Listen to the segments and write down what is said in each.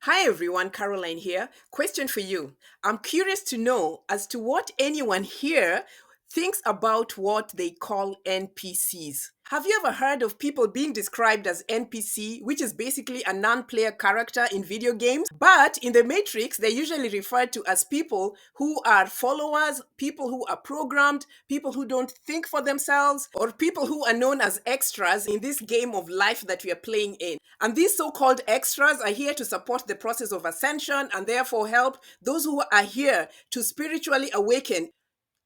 Hi everyone, Caroline here. Question for you. I'm curious to know as to what anyone here thinks about what they call NPCs. Have you ever heard of people being described as NPC, which is basically a non player character in video games? But in the Matrix, they're usually referred to as people who are followers, people who are programmed, people who don't think for themselves, or people who are known as extras in this game of life that we are playing in. And these so called extras are here to support the process of ascension and therefore help those who are here to spiritually awaken,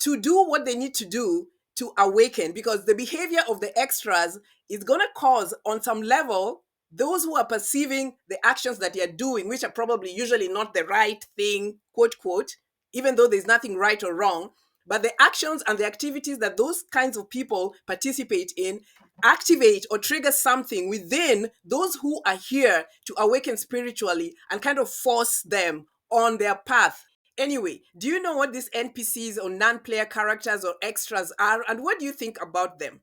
to do what they need to do to awaken, because the behavior of the extras is going to cause, on some level, those who are perceiving the actions that they're doing, which are probably usually not the right thing, quote, quote, even though there's nothing right or wrong, but the actions and the activities that those kinds of people participate in activate or trigger something within those who are here to awaken spiritually and kind of force them on their path. Anyway, do you know what these NPCs or non player characters or extras are, and what do you think about them?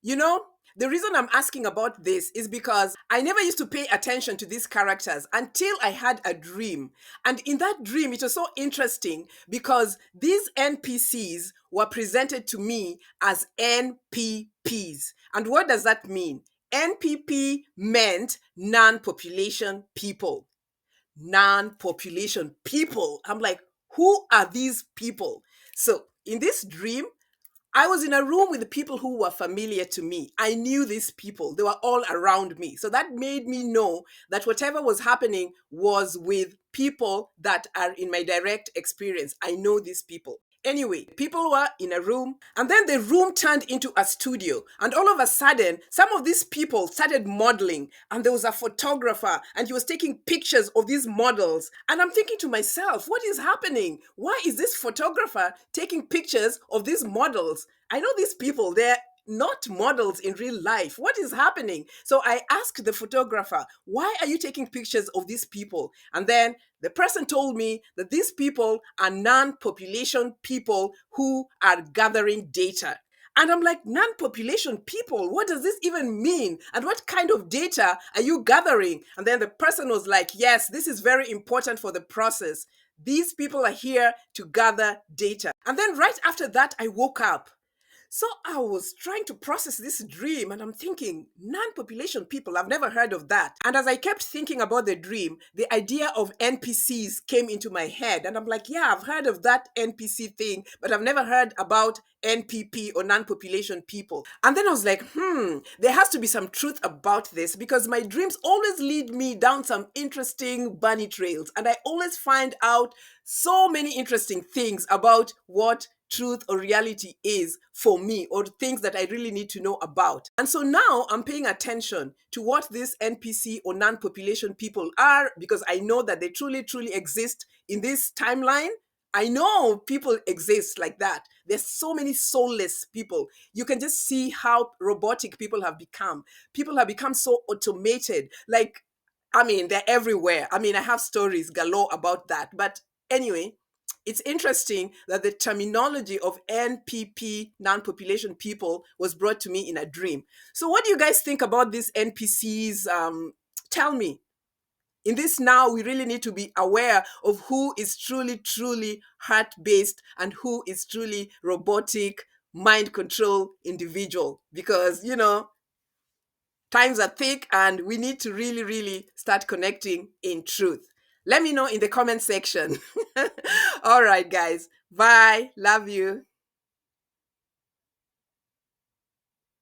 You know, the reason I'm asking about this is because I never used to pay attention to these characters until I had a dream. And in that dream, it was so interesting because these NPCs were presented to me as NPPs. And what does that mean? NPP meant non population people. Non population people. I'm like, who are these people? So in this dream, I was in a room with the people who were familiar to me. I knew these people. They were all around me. So that made me know that whatever was happening was with people that are in my direct experience. I know these people. Anyway, people were in a room, and then the room turned into a studio. And all of a sudden, some of these people started modeling, and there was a photographer, and he was taking pictures of these models. And I'm thinking to myself, what is happening? Why is this photographer taking pictures of these models? I know these people, they're not models in real life. What is happening? So I asked the photographer, why are you taking pictures of these people? And then the person told me that these people are non population people who are gathering data. And I'm like, non population people, what does this even mean? And what kind of data are you gathering? And then the person was like, yes, this is very important for the process. These people are here to gather data. And then right after that, I woke up. So I was trying to process this dream and I'm thinking, non population people, I've never heard of that. And as I kept thinking about the dream, the idea of NPCs came into my head. And I'm like, yeah, I've heard of that NPC thing, but I've never heard about NPP or non population people. And then I was like, there has to be some truth about this because my dreams always lead me down some interesting bunny trails. And I always find out so many interesting things about what truth or reality is for me, or things that I really need to know about. And so now I'm paying attention to what these NPC or non population people are because I know that they truly, truly exist in this timeline. I know people exist like that. There's so many soulless people. You can just see how robotic people have become. People have become so automated. Like, I mean, they're everywhere. I mean, I have stories galore about that. But anyway, it's interesting that the terminology of NPP, non population people, was brought to me in a dream. So, what do you guys think about these NPCs? Tell me. In this now, we really need to be aware of who is truly, truly heart based and who is truly robotic, mind control individual. Because, times are thick and we need to really, really start connecting in truth. Let me know in the comment section. All right, guys. Bye. Love you.